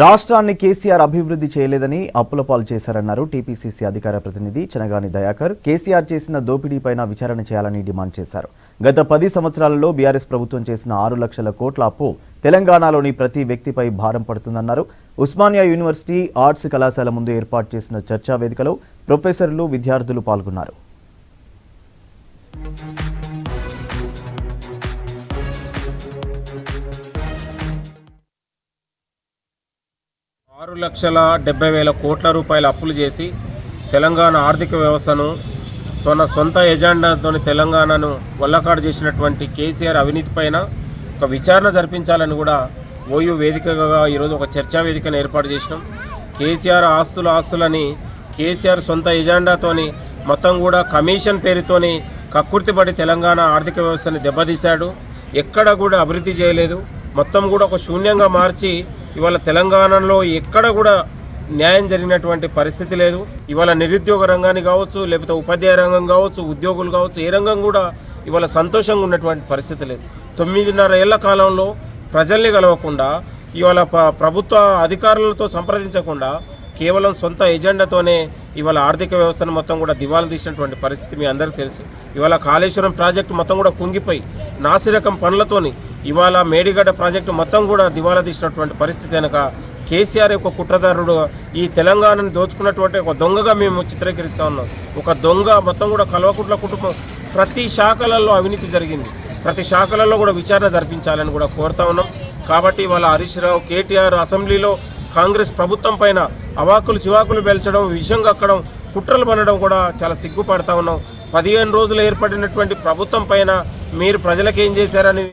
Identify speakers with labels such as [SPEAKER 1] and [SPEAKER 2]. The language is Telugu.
[SPEAKER 1] రాష్ట్రాన్ని కేసీఆర్ అభివృద్ధి చేయలేదని అప్పుల పాలు చేశారన్నారు టీపీసీసీ అధికార ప్రతినిధి చనగాని దయాకర్. కేసీఆర్ చేసిన దోపిడీపైన విచారణ చేయాలని డిమాండ్ చేశారు. గత 10 సంవత్సరాలలో బీఆర్ఎస్ ప్రభుత్వం చేసిన 6 లక్షల కోట్ల అప్పు తెలంగాణలోని ప్రతి వ్యక్తిపై భారం పడుతుందన్నారు. ఉస్మానియా యూనివర్సిటీ ఆర్ట్స్ కళాశాల ముందు ఏర్పాటు చేసిన చర్చా వేదికలో ప్రొఫెసర్లు, విద్యార్థులు పాల్గొన్నారు.
[SPEAKER 2] 6,70,000 కోట్ల రూపాయల అప్పులు చేసి తెలంగాణ ఆర్థిక వ్యవస్థను తన సొంత ఎజెండాతో తెలంగాణను వల్లకాడు చేసినటువంటి కేసీఆర్ అవినీతి పైన ఒక విచారణ జరిపించాలని కూడా ఓయూ వేదికగా ఈరోజు ఒక చర్చా వేదికను ఏర్పాటు చేసినాం. కేసీఆర్ ఆస్తులని కేసీఆర్ సొంత ఎజెండాతోని మొత్తం కూడా కమిషన్ పేరుతోని కక్కుర్తిపడి తెలంగాణ ఆర్థిక వ్యవస్థని దెబ్బతీశాడు. ఎక్కడ కూడా అభివృద్ధి చేయలేదు. మొత్తం కూడా ఒక శూన్యంగా మార్చి ఇవాళ తెలంగాణలో ఎక్కడ కూడా న్యాయం జరిగినటువంటి పరిస్థితి లేదు. ఇవాళ నిరుద్యోగ రంగాన్ని కావచ్చు, లేకపోతే ఉపాధ్యాయ రంగం కావచ్చు, ఉద్యోగులు కావచ్చు, ఏ రంగం కూడా ఇవాళ సంతోషంగా ఉన్నటువంటి పరిస్థితి లేదు. 9.5 ఏళ్ల కాలంలో ప్రజల్ని కలవకుండా, ఇవాళ ప్రభుత్వ అధికారులతో సంప్రదించకుండా కేవలం సొంత ఎజెండాతోనే ఇవాళ ఆర్థిక వ్యవస్థను మొత్తం కూడా దివాలా తీసినటువంటి పరిస్థితి మీ అందరికీ తెలుసు. ఇవాళ కాళేశ్వరం ప్రాజెక్టు మొత్తం కూడా కుంగిపోయి నాసిరకం పనులతోని ఇవాళ మేడిగడ్డ ప్రాజెక్టు మొత్తం కూడా దివాలా తీసినటువంటి పరిస్థితి కనుక కేసీఆర్ యొక్క కుట్రదారుడు ఈ తెలంగాణను దోచుకున్నటువంటి ఒక దొంగగా మేము చిత్రీకరిస్తూ ఉన్నాం. ఒక దొంగ మొత్తం కూడా కల్వకుట్ల కుటుంబం ప్రతి శాఖలలో అవినీతి జరిగింది. ప్రతి శాఖలలో కూడా విచారణ జరిపించాలని కూడా కోరుతా ఉన్నాం. కాబట్టి ఇవాళ హరీష్ రావు, కేటీఆర్ అసెంబ్లీలో కాంగ్రెస్ ప్రభుత్వం పైన అవాకులు చివాకులు పెంచడం, విషయం కక్కడం, కుట్రలు పనడం కూడా చాలా సిగ్గుపడతా ఉన్నాం. 15 రోజులు ఏర్పడినటువంటి ప్రభుత్వం పైన మీరు ప్రజలకు ఏం చేశారని